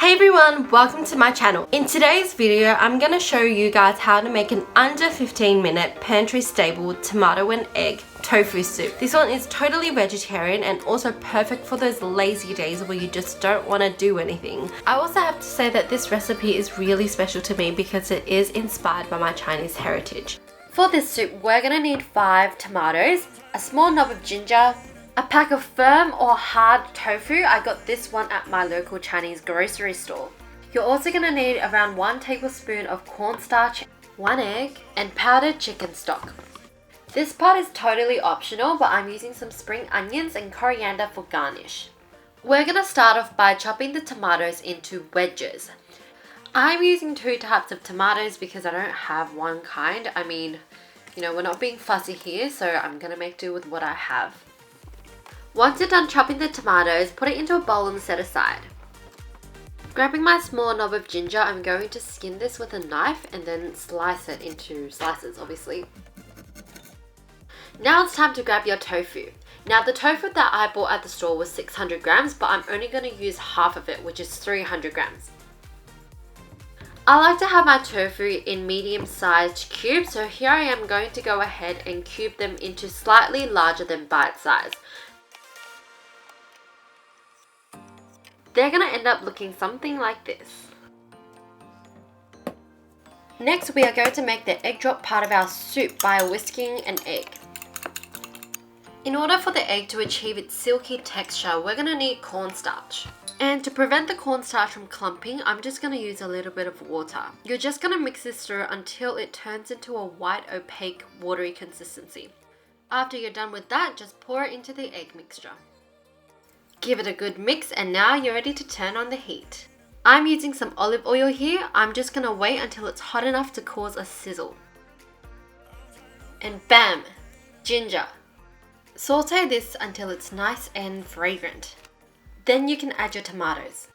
Hey everyone, welcome to my channel. In today's video, I'm going to show you guys how to make an under 15-minute pantry stable tomato and egg tofu soup. This one is totally vegetarian and also perfect for those lazy days where you just don't want to do anything. I also have to say that this recipe is really special to me because it is inspired by my Chinese heritage. For this soup, we're going to need 5 tomatoes, a small knob of ginger, a pack of firm or hard tofu. I got this one at my local Chinese grocery store. You're also going to need around 1 tablespoon of cornstarch, 1 egg, and powdered chicken stock. This part is totally optional, but I'm using some spring onions and coriander for garnish. We're going to start off by chopping the tomatoes into wedges. I'm using 2 types of tomatoes because I don't have one kind. I mean, we're not being fussy here, so I'm going to make do with what I have. Once you're done chopping the tomatoes, put it into a bowl and set aside. Grabbing my small knob of ginger, I'm going to skin this with a knife and then slice it into slices, obviously. Now it's time to grab your tofu. Now the tofu that I bought at the store was 600 grams, but I'm only going to use half of it, which is 300 grams. I like to have my tofu in medium-sized cubes, so here I am going to go ahead and cube them into slightly larger than bite size. They're going to end up looking something like this. Next, we are going to make the egg drop part of our soup by whisking an egg. In order for the egg to achieve its silky texture, we're going to need cornstarch. And to prevent the cornstarch from clumping, I'm just going to use a little bit of water. You're just going to mix this through until it turns into a white, opaque, watery consistency. After you're done with that, just pour it into the egg mixture. Give it a good mix, and now you're ready to turn on the heat. I'm using some olive oil here. I'm just going to wait until it's hot enough to cause a sizzle. And bam! Ginger. Saute this until it's nice and fragrant. Then you can add your tomatoes.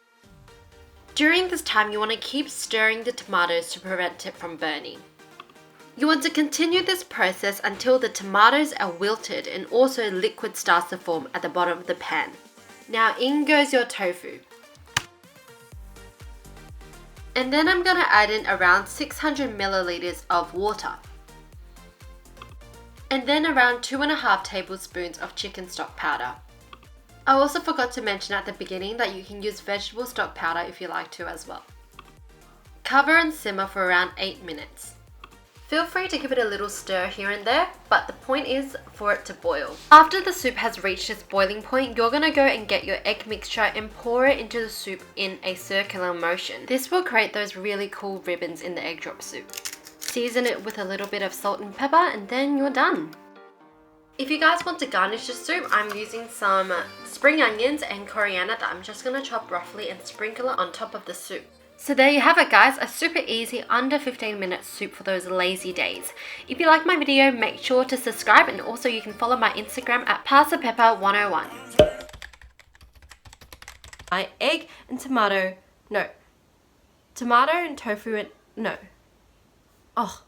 During this time, you want to keep stirring the tomatoes to prevent it from burning. You want to continue this process until the tomatoes are wilted and also liquid starts to form at the bottom of the pan. Now in goes your tofu. And then I'm going to add in around 600 milliliters of water. And then around 2.5 tablespoons of chicken stock powder. I also forgot to mention at the beginning that you can use vegetable stock powder if you like to as well. Cover and simmer for around 8 minutes. Feel free to give it a little stir here and there, but the point is for it to boil. After the soup has reached its boiling point, you're going to go and get your egg mixture and pour it into the soup in a circular motion. This will create those really cool ribbons in the egg drop soup. Season it with a little bit of salt and pepper, and then you're done. If you guys want to garnish the soup, I'm using some spring onions and coriander that I'm just going to chop roughly and sprinkle it on top of the soup. So there you have it guys, a super easy under 15-minute soup for those lazy days. If you like my video, make sure to subscribe, and also you can follow my Instagram at pasapepper101. My egg and tomato and tofu and, no. Oh.